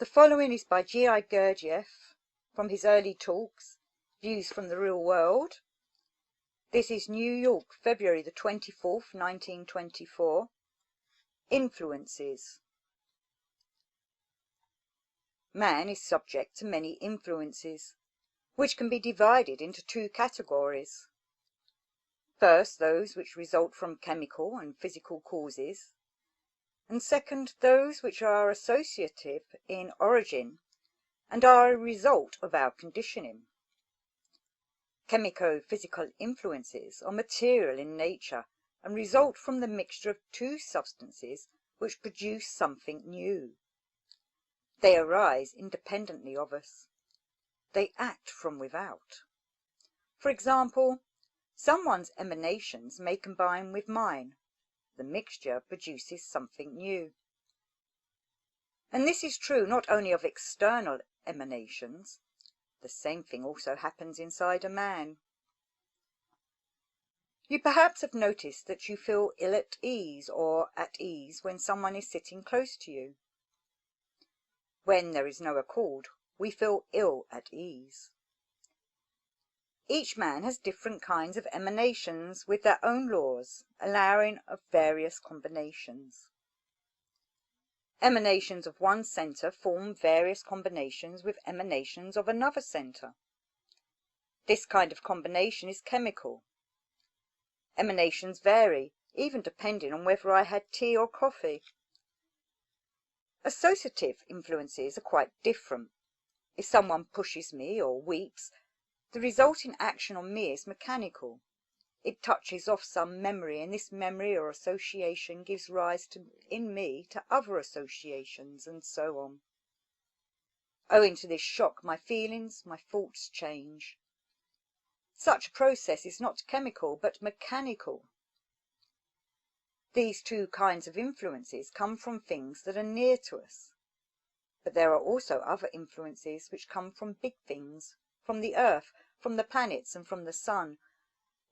The following is by G.I. Gurdjieff from his early talks, Views from the Real World. This is New York, February the 24th, 1924. Influences. Man is subject to many influences, which can be divided into two categories. First, those which result from chemical and physical causes, and second, those which are associative in origin and are a result of our conditioning. Chemico-physical influences are material in nature and result from the mixture of two substances which produce something new. They arise independently of us. They act from without. For example, someone's emanations may combine with mine. The mixture produces something new. And this is true not only of external emanations. The same thing also happens inside a man. You perhaps have noticed that you feel ill at ease or at ease when someone is sitting close to you. When there is no accord, we feel ill at ease. Each man has different kinds of emanations with their own laws, allowing of various combinations. Emanations of one center form various combinations with emanations of another center. This kind of combination is chemical. Emanations vary, even depending on whether I had tea or coffee. Associative influences are quite different. If someone pushes me or weeps, the resulting action on me is mechanical. It touches off some memory, and this memory or association gives rise in me to other associations, and so on. Owing to this shock, my feelings, my thoughts change. Such a process is not chemical, but mechanical. These two kinds of influences come from things that are near to us. But there are also other influences which come from big things, from the earth, from the planets, and from the sun,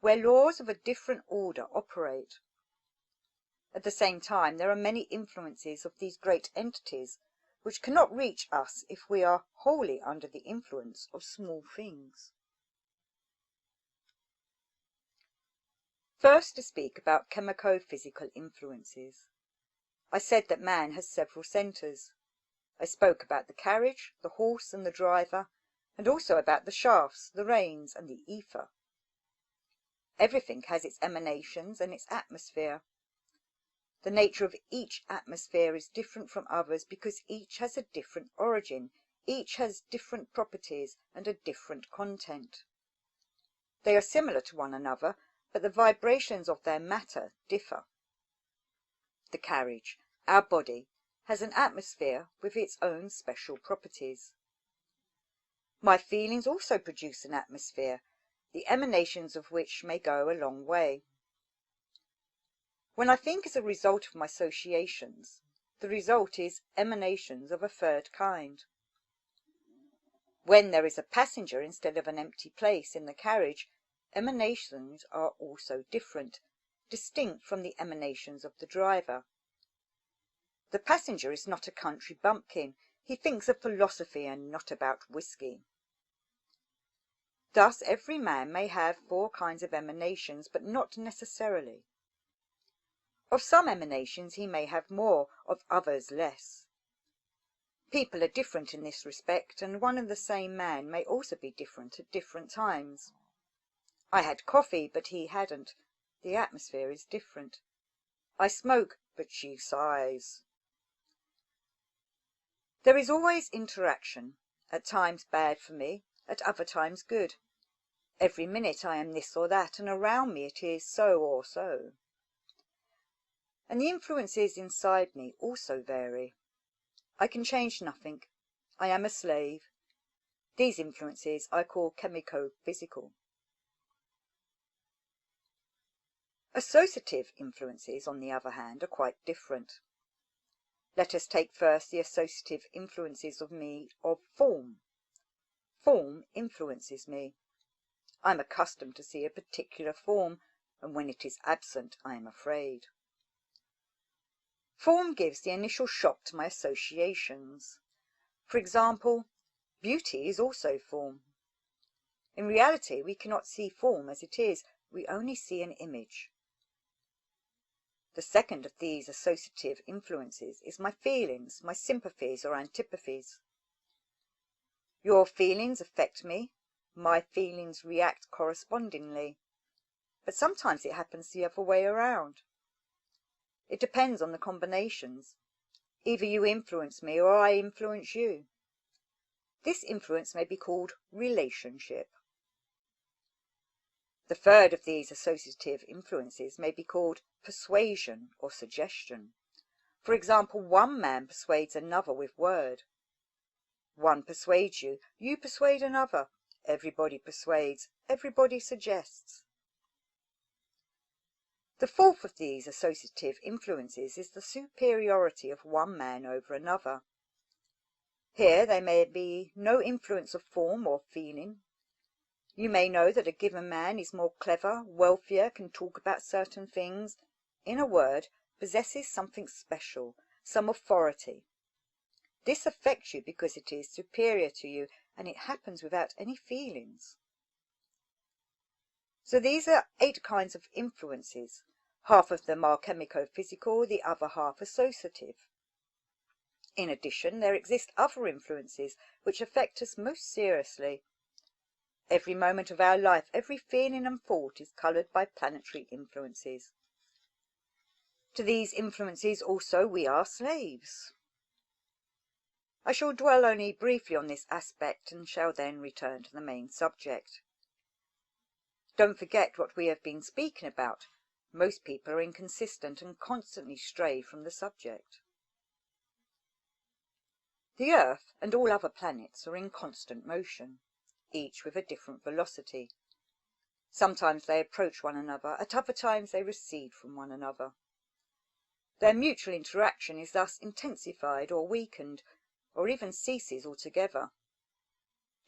where laws of a different order operate. At the same time, there are many influences of these great entities which cannot reach us if we are wholly under the influence of small things. First, to speak about chemico-physical influences. I said that man has several centers. I spoke about the carriage, the horse, and the driver, and also about the shafts, the reins, and the ether. Everything has its emanations and its atmosphere. The nature of each atmosphere is different from others because each has a different origin, each has different properties and a different content. They are similar to one another, but the vibrations of their matter differ. The carriage, our body, has an atmosphere with its own special properties. My feelings also produce an atmosphere, the emanations of which may go a long way. When I think as a result of my associations, the result is emanations of a third kind. When there is a passenger instead of an empty place in the carriage, emanations are also different, distinct from the emanations of the driver. The passenger is not a country bumpkin. He thinks of philosophy and not about whiskey. Thus every man may have 4 kinds of emanations, but not necessarily. Of some emanations he may have more, of others less. People are different in this respect, and one and the same man may also be different at different times. I had coffee, but he hadn't. The atmosphere is different. I smoke, but she sighs. There is always interaction, at times bad for me, at other times good. Every minute I am this or that, and around me it is so or so. And the influences inside me also vary. I can change nothing. I am a slave. These influences I call chemico-physical. Associative influences, on the other hand, are quite different. Let us take first the associative influences of me of form. Form influences me. I am accustomed to see a particular form, and when it is absent I am afraid. Form gives the initial shock to my associations. For example, beauty is also form. In reality, we cannot see form as it is, we only see an image. The second of these associative influences is my feelings, my sympathies or antipathies. Your feelings affect me, my feelings react correspondingly, but sometimes it happens the other way around. It depends on the combinations. Either you influence me or I influence you. This influence may be called relationship. The third of these associative influences may be called persuasion or suggestion. For example, one man persuades another with word. One persuades you, you persuade another. Everybody persuades, everybody suggests. The fourth of these associative influences is the superiority of one man over another. Here there may be no influence of form or feeling. You may know that a given man is more clever, wealthier, can talk about certain things, in a word, possesses something special, some authority. This affects you because it is superior to you, and it happens without any feelings. So these are 8 kinds of influences. Half of them are chemico-physical, the other half associative. In addition, there exist other influences which affect us most seriously. Every moment of our life, every feeling and thought is coloured by planetary influences. To these influences also we are slaves. I shall dwell only briefly on this aspect and shall then return to the main subject. Don't forget what we have been speaking about. Most people are inconsistent and constantly stray from the subject. The Earth and all other planets are in constant motion, each with a different velocity. Sometimes they approach one another, at other times they recede from one another. Their mutual interaction is thus intensified or weakened, or even ceases altogether.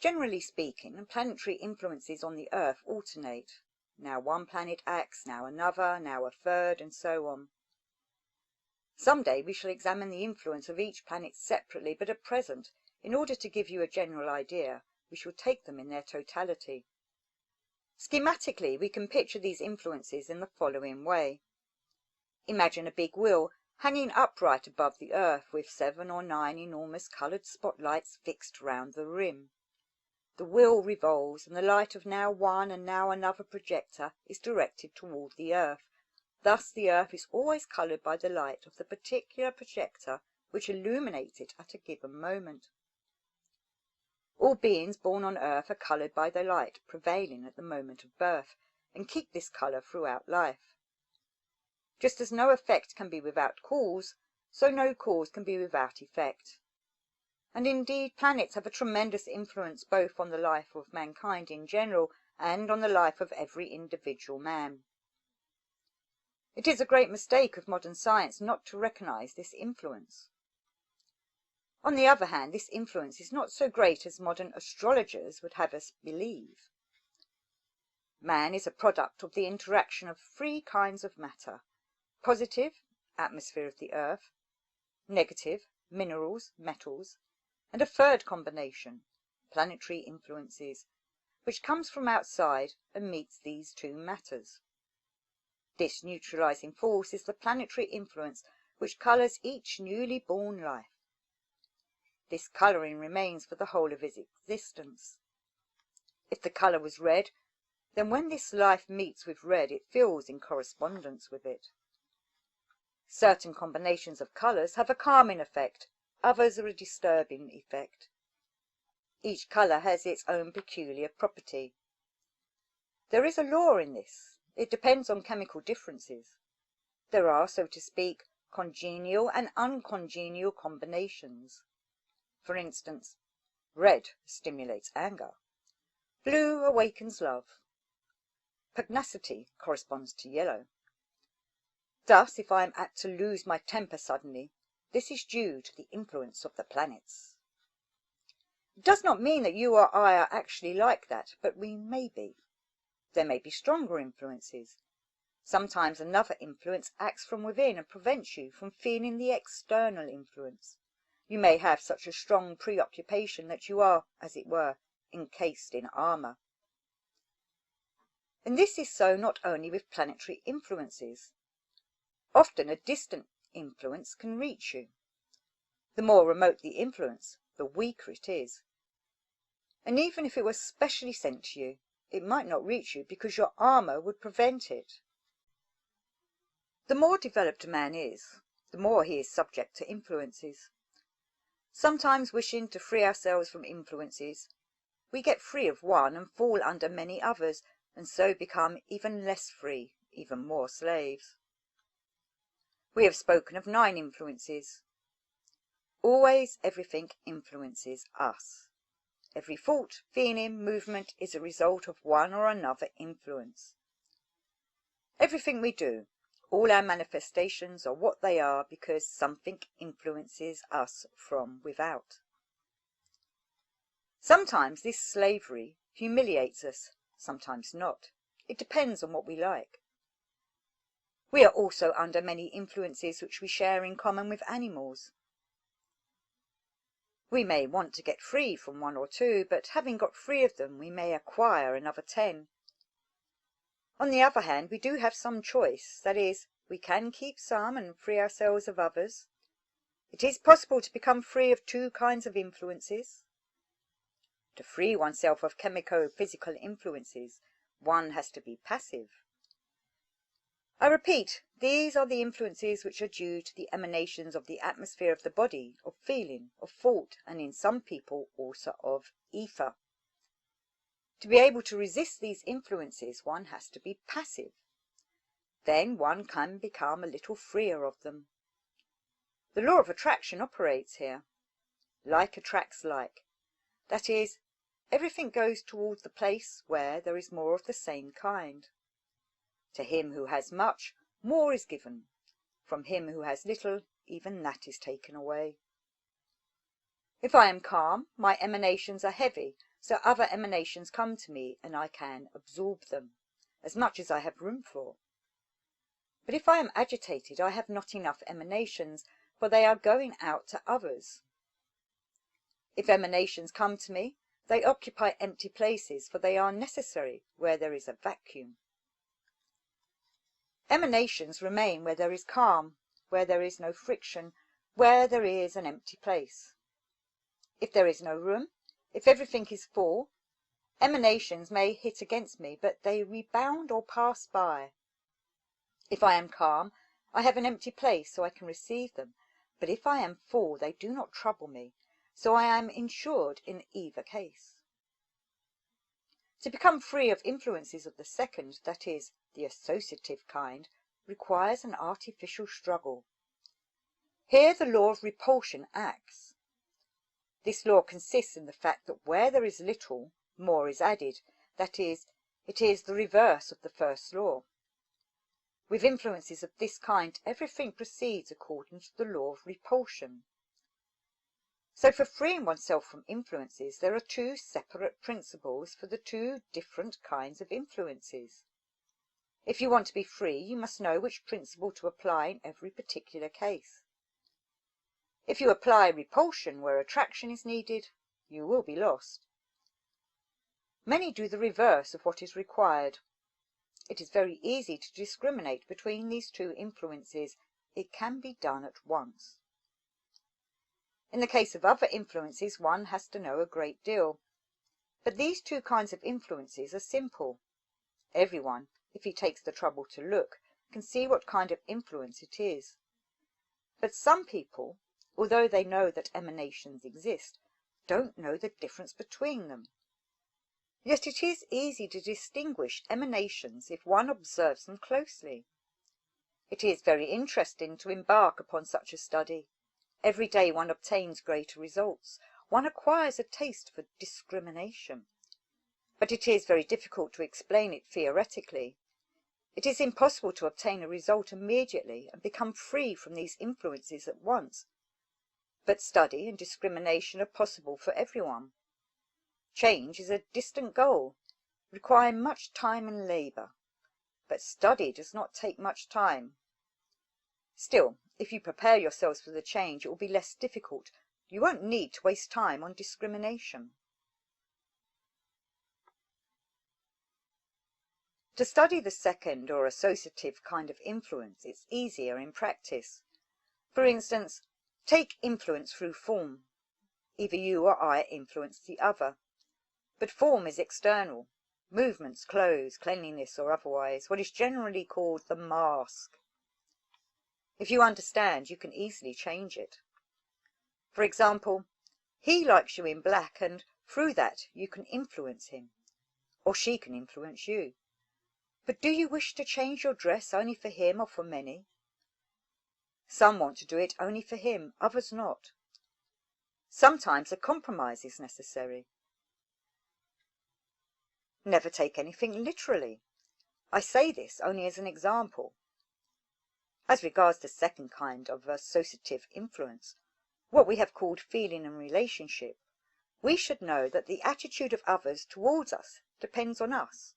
Generally speaking, planetary influences on the Earth alternate. Now one planet acts, now another, now a third, and so on. Some day we shall examine the influence of each planet separately, but at present, in order to give you a general idea, we shall take them in their totality. Schematically, we can picture these influences in the following way. Imagine a big wheel hanging upright above the Earth with 7 or 9 enormous coloured spotlights fixed round the rim. The wheel revolves, and the light of now one and now another projector is directed toward the Earth. Thus the Earth is always coloured by the light of the particular projector which illuminates it at a given moment. All beings born on Earth are coloured by the light prevailing at the moment of birth, and keep this colour throughout life. Just as no effect can be without cause, so no cause can be without effect. And indeed, planets have a tremendous influence both on the life of mankind in general and on the life of every individual man. It is a great mistake of modern science not to recognize this influence. On the other hand, this influence is not so great as modern astrologers would have us believe. Man is a product of the interaction of 3 kinds of matter: positive, atmosphere of the Earth; negative, minerals, metals; and a third combination, planetary influences, which comes from outside and meets these 2 matters. This neutralizing force is the planetary influence which colours each newly born life. This colouring remains for the whole of its existence. If the colour was red, then when this life meets with red, it feels in correspondence with it. Certain combinations of colours have a calming effect, others are a disturbing effect. Each colour has its own peculiar property. There is a law in this. It depends on chemical differences. There are, so to speak, congenial and uncongenial combinations. For instance, red stimulates anger, blue awakens love, pugnacity corresponds to yellow. Thus, if I am apt to lose my temper suddenly, this is due to the influence of the planets. It does not mean that you or I are actually like that, but we may be. There may be stronger influences. Sometimes another influence acts from within and prevents you from feeling the external influence. You may have such a strong preoccupation that you are, as it were, encased in armour. And this is so not only with planetary influences. Often a distant influence can reach you. The more remote the influence, the weaker it is. And even if it was specially sent to you, it might not reach you because your armour would prevent it. The more developed a man is, the more he is subject to influences. Sometimes wishing to free ourselves from influences, we get free of one and fall under many others, and so become even less free, even more slaves. We have spoken of 9 influences. Always everything influences us. Every thought, feeling, movement is a result of one or another influence. Everything we do, all our manifestations are what they are because something influences us from without. Sometimes this slavery humiliates us, sometimes not. It depends on what we like. We are also under many influences which we share in common with animals. We may want to get free from 1 or 2, but having got free of them, we may acquire another 10. On the other hand, we do have some choice, that is, we can keep some and free ourselves of others. It is possible to become free of 2 kinds of influences. To free oneself of chemico-physical influences, one has to be passive. I repeat, these are the influences which are due to the emanations of the atmosphere of the body, of feeling, of thought, and in some people also of ether. To be able to resist these influences, one has to be passive. Then one can become a little freer of them. The law of attraction operates here. Like attracts like. That is, everything goes towards the place where there is more of the same kind. To him who has much, more is given. From him who has little, even that is taken away. If I am calm, my emanations are heavy, so other emanations come to me and I can absorb them, as much as I have room for. But if I am agitated, I have not enough emanations, for they are going out to others. If emanations come to me, they occupy empty places, for they are necessary where there is a vacuum. Emanations remain where there is calm, where there is no friction, where there is an empty place. If there is no room, if everything is full, emanations may hit against me, but they rebound or pass by. If I am calm, I have an empty place, so I can receive them, but if I am full, they do not trouble me, so I am insured in either case. To become free of influences of the second, that is, the associative kind, requires an artificial struggle. Here the law of repulsion acts. This law consists in the fact that where there is little, more is added, that is, it is the reverse of the first law. With influences of this kind, everything proceeds according to the law of repulsion. So for freeing oneself from influences, there are 2 separate principles for the 2 different kinds of influences. If you want to be free, you must know which principle to apply in every particular case. If you apply repulsion where attraction is needed, you will be lost. Many do the reverse of what is required. It is very easy to discriminate between these 2 influences. It can be done at once. In the case of other influences, one has to know a great deal. But these 2 kinds of influences are simple. Everyone, if he takes the trouble to look, can see what kind of influence it is. But some people, although they know that emanations exist, don't know the difference between them. Yet it is easy to distinguish emanations if one observes them closely. It is very interesting to embark upon such a study. Every day one obtains greater results. One acquires a taste for discrimination. But it is very difficult to explain it theoretically. It is impossible to obtain a result immediately and become free from these influences at once. But study and discrimination are possible for everyone. Change is a distant goal, requiring much time and labour. But study does not take much time. Still, if you prepare yourselves for the change, it will be less difficult. You won't need to waste time on discrimination. To study the second or associative kind of influence, it's easier in practice. For instance, take influence through form. Either you or I influence the other. But form is external. Movements, clothes, cleanliness or otherwise, what is generally called the mask. If you understand, you can easily change it. For example, he likes you in black and through that you can influence him, or she can influence you. But do you wish to change your dress only for him or for many? Some want to do it only for him, others not. Sometimes a compromise is necessary. Never take anything literally. I say this only as an example. As regards the second kind of associative influence, what we have called feeling and relationship, we should know that the attitude of others towards us depends on us.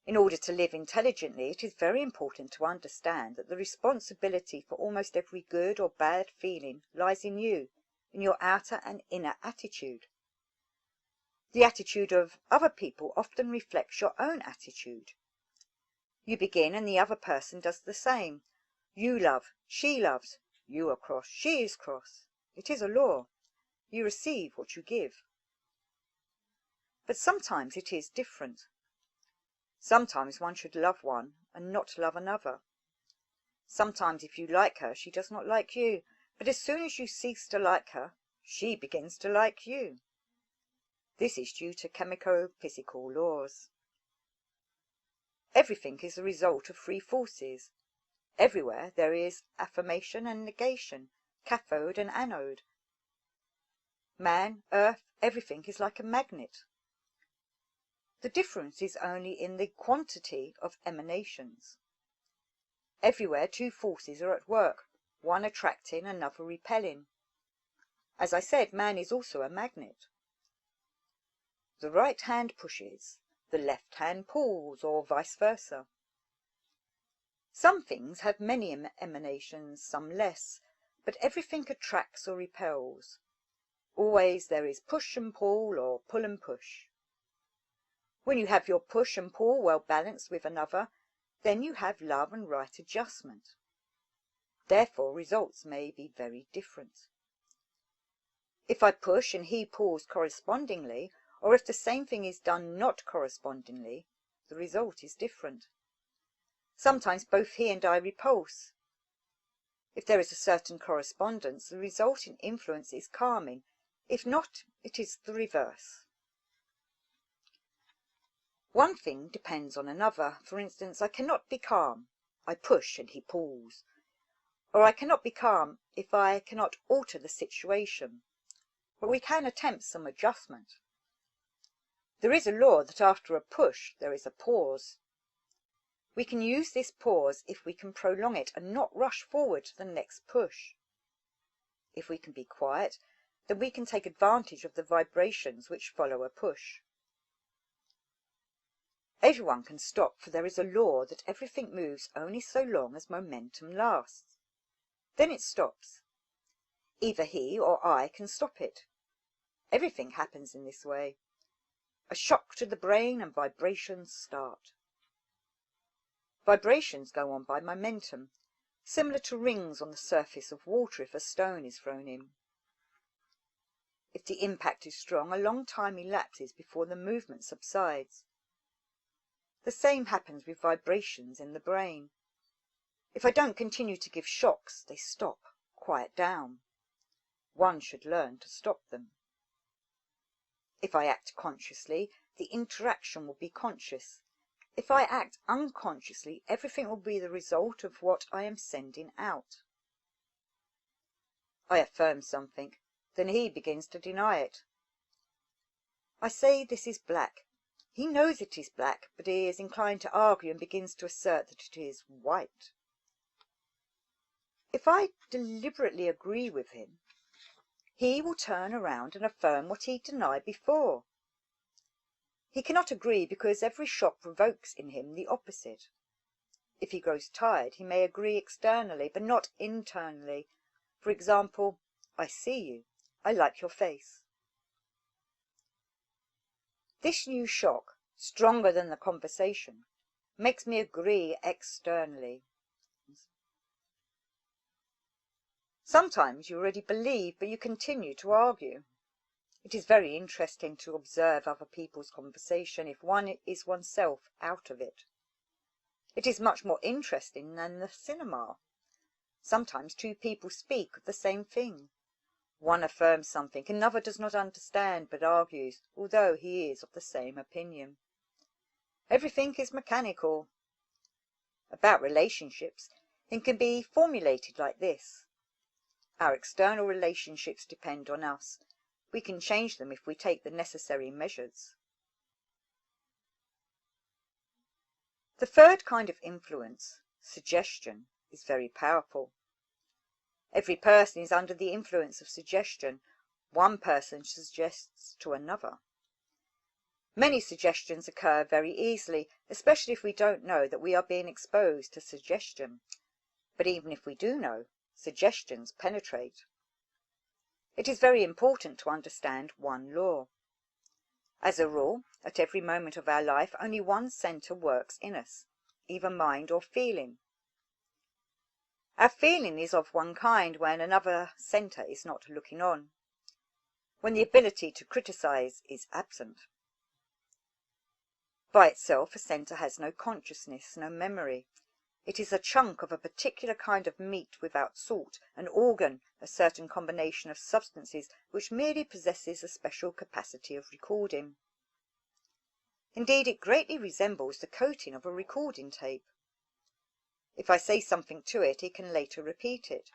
In order to live intelligently, it is very important to understand that the responsibility for almost every good or bad feeling lies in you, in your outer and inner attitude. The attitude of other people often reflects your own attitude. You begin and the other person does the same. You love, she loves, you are cross, she is cross. It is a law. You receive what you give. But sometimes it is different. Sometimes one should love one and not love another. Sometimes if you like her, she does not like you, but as soon as you cease to like her, she begins to like you. This is due to chemico-physical laws. Everything is the result of three forces. Everywhere there is affirmation and negation, cathode and anode. Man, earth, everything is like a magnet. The difference is only in the quantity of emanations. Everywhere two forces are at work, one attracting, another repelling. As I said, man is also a magnet. The right hand pushes, the left hand pulls, or vice versa. Some things have many emanations, some less, but everything attracts or repels. Always there is push and pull, or pull and push. When you have your push and pull well balanced with another, then you have love and right adjustment. Therefore, results may be very different. If I push and he pulls correspondingly, or if the same thing is done not correspondingly, the result is different. Sometimes both he and I repulse. If there is a certain correspondence, the resulting influence is calming. If not, it is the reverse. One thing depends on another. For instance, I cannot be calm. I push and he pulls. Or I cannot be calm if I cannot alter the situation. But we can attempt some adjustment. There is a law that after a push there is a pause. We can use this pause if we can prolong it and not rush forward to the next push. If we can be quiet, then we can take advantage of the vibrations which follow a push. Everyone can stop, for there is a law that everything moves only so long as momentum lasts. Then it stops. Either he or I can stop it. Everything happens in this way. A shock to the brain and vibrations start. Vibrations go on by momentum, similar to rings on the surface of water if a stone is thrown in. If the impact is strong, a long time elapses before the movement subsides. The same happens with vibrations in the brain. If I don't continue to give shocks, they stop, quiet down. One should learn to stop them. If I act consciously, the interaction will be conscious. If I act unconsciously, everything will be the result of what I am sending out. I affirm something, then he begins to deny it. I say this is black. He knows it is black, but he is inclined to argue and begins to assert that it is white. If I deliberately agree with him, he will turn around and affirm what he denied before. He cannot agree because every shock provokes in him the opposite. If he grows tired, he may agree externally, but not internally. For example, I see you. I like your face. This new shock, stronger than the conversation, makes me agree externally. Sometimes you already believe, but you continue to argue. It is very interesting to observe other people's conversation if one is oneself out of it. It is much more interesting than the cinema. Sometimes two people speak of the same thing. One affirms something another does not understand but argues, although he is of the same opinion. Everything is mechanical. About relationships, it can be formulated like this. Our external relationships depend on us. We can change them if we take the necessary measures. The third kind of influence, suggestion, is very powerful. Every person is under the influence of suggestion. One person suggests to another. Many suggestions occur very easily, especially if we don't know that we are being exposed to suggestion. But even if we do know, suggestions penetrate. It is very important to understand one law. As a rule, at every moment of our life, only one centre works in us, either mind or feeling. Our feeling is of one kind when another centre is not looking on, when the ability to criticize is absent. By itself, a centre has no consciousness, no memory. It is a chunk of a particular kind of meat without salt, an organ, a certain combination of substances which merely possesses a special capacity of recording. Indeed, it greatly resembles the coating of a recording tape. If I say something to it, it can later repeat it.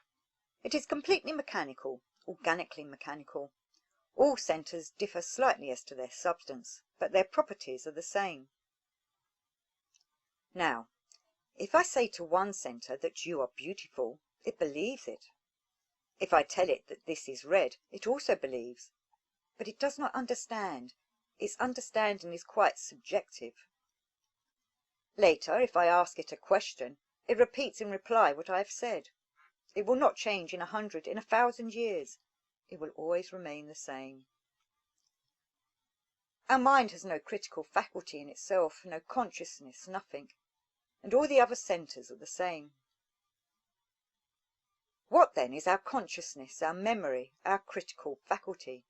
It is completely mechanical, organically mechanical. All centres differ slightly as to their substance, but their properties are the same. Now, if I say to one centre that you are beautiful, it believes it. If I tell it that this is red, it also believes. But it does not understand. Its understanding is quite subjective. Later, if I ask it a question, it repeats in reply what I have said. It will not change in 100, in 1,000 years. It will always remain the same. Our mind has no critical faculty in itself, no consciousness, nothing. And all the other centres are the same. What then is our consciousness, our memory, our critical faculty?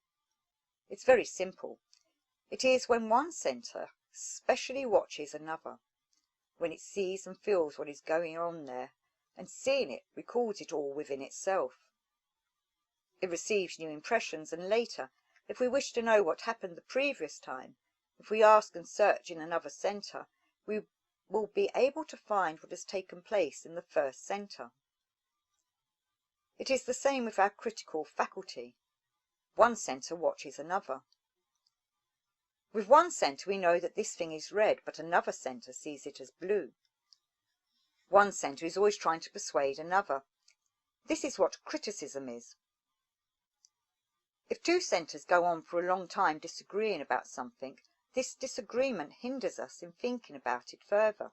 It's very simple. It is when one centre specially watches another, when it sees and feels what is going on there, and seeing it records it all within itself. It receives new impressions, and later, if we wish to know what happened the previous time, if we ask and search in another centre, we will be able to find what has taken place in the first centre. It is the same with our critical faculty. One centre watches another. With one centre we know that this thing is red, but another centre sees it as blue. One centre is always trying to persuade another. This is what criticism is. If two centres go on for a long time disagreeing about something, this disagreement hinders us in thinking about it further.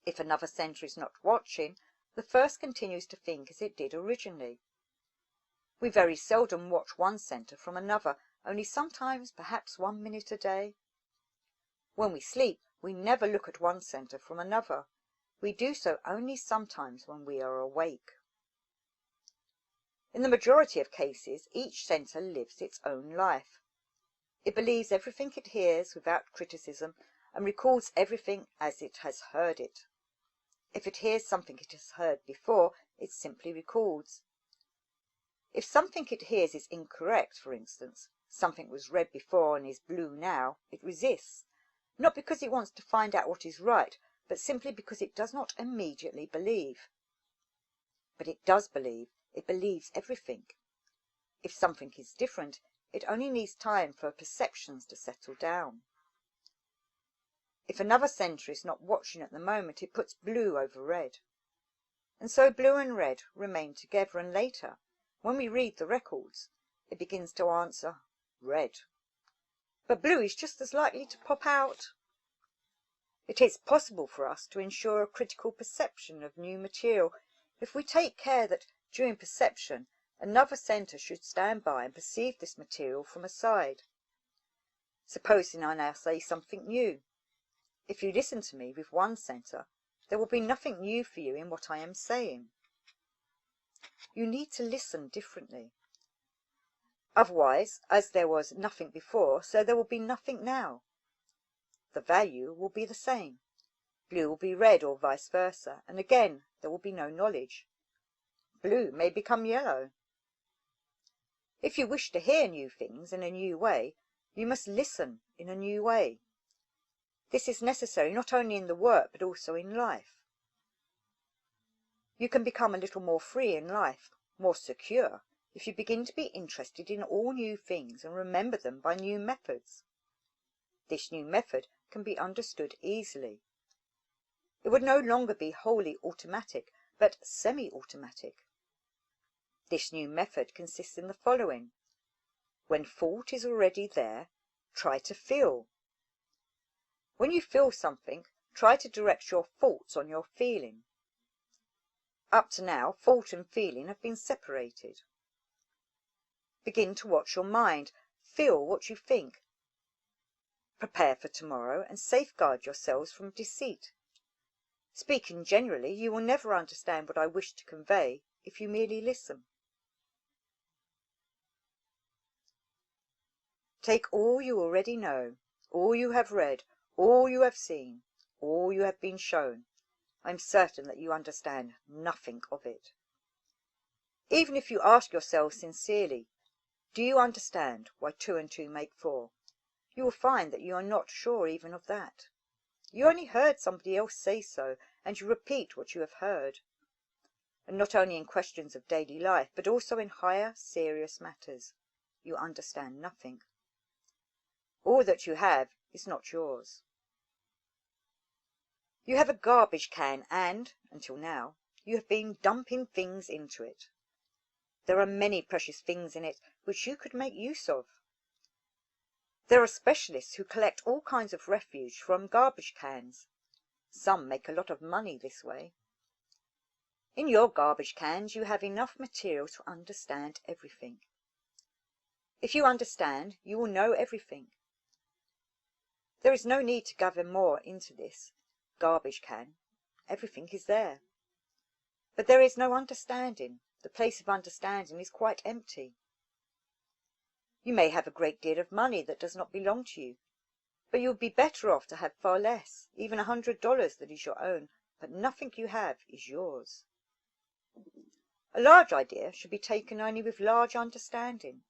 If another centre is not watching, the first continues to think as it did originally. We very seldom watch one centre from another, only sometimes perhaps 1 minute a day. When we sleep, we never look at one centre from another. We do so only sometimes when we are awake. In the majority of cases, each centre lives its own life. It believes everything it hears without criticism and records everything as it has heard it. If it hears something it has heard before, it simply records. If something it hears is incorrect, for instance, something was red before and is blue now, it resists, not because it wants to find out what is right, but simply because it does not immediately believe. But it does believe. It believes everything. If something is different, it only needs time for perceptions to settle down. If another centre is not watching at the moment, it puts blue over red. And so blue and red remain together, and later, when we read the records, it begins to answer red. But blue is just as likely to pop out. It is possible for us to ensure a critical perception of new material if we take care that during perception Another centre should stand by and perceive this material from a side. Supposing I now say something new. If you listen to me with one centre, there will be nothing new for you in what I am saying. You need to listen differently. Otherwise, as there was nothing before, so there will be nothing now. The value will be the same. Blue will be red or vice versa, and again there will be no knowledge. Blue may become yellow. If you wish to hear new things in a new way, you must listen in a new way. This is necessary not only in the work but also in life. You can become a little more free in life, more secure, if you begin to be interested in all new things and remember them by new methods. This new method can be understood easily. It would no longer be wholly automatic, but semi-automatic. This new method consists in the following. When thought is already there, try to feel. When you feel something, try to direct your thoughts on your feeling. Up to now, thought and feeling have been separated. Begin to watch your mind. Feel what you think. Prepare for tomorrow and safeguard yourselves from deceit. Speaking generally, you will never understand what I wish to convey if you merely listen. Take all you already know, all you have read, all you have seen, all you have been shown. I am certain that you understand nothing of it. Even if you ask yourselves sincerely, do you understand why 2 and 2 make 4? You will find that you are not sure even of that. You only heard somebody else say so, and you repeat what you have heard. And not only in questions of daily life, but also in higher, serious matters, you understand nothing. All that you have is not yours. You have a garbage can and, until now, you have been dumping things into it. There are many precious things in it which you could make use of. There are specialists who collect all kinds of refuse from garbage cans. Some make a lot of money this way. In your garbage cans you have enough material to understand everything. If you understand, you will know everything. There is no need to gather more into this garbage can. Everything is there. But there is no understanding. The place of understanding is quite empty. You may have a great deal of money that does not belong to you, but you would be better off to have far less, even $100 that is your own, but nothing you have is yours. A large idea should be taken only with large understanding.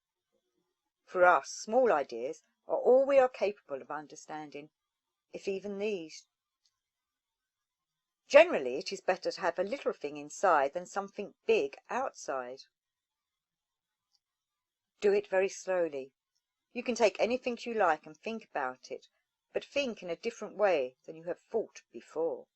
For us, small ideas are all we are capable of understanding, if even these. Generally, it is better to have a little thing inside than something big outside. Do it very slowly. You can take anything you like and think about it, but think in a different way than you have thought before.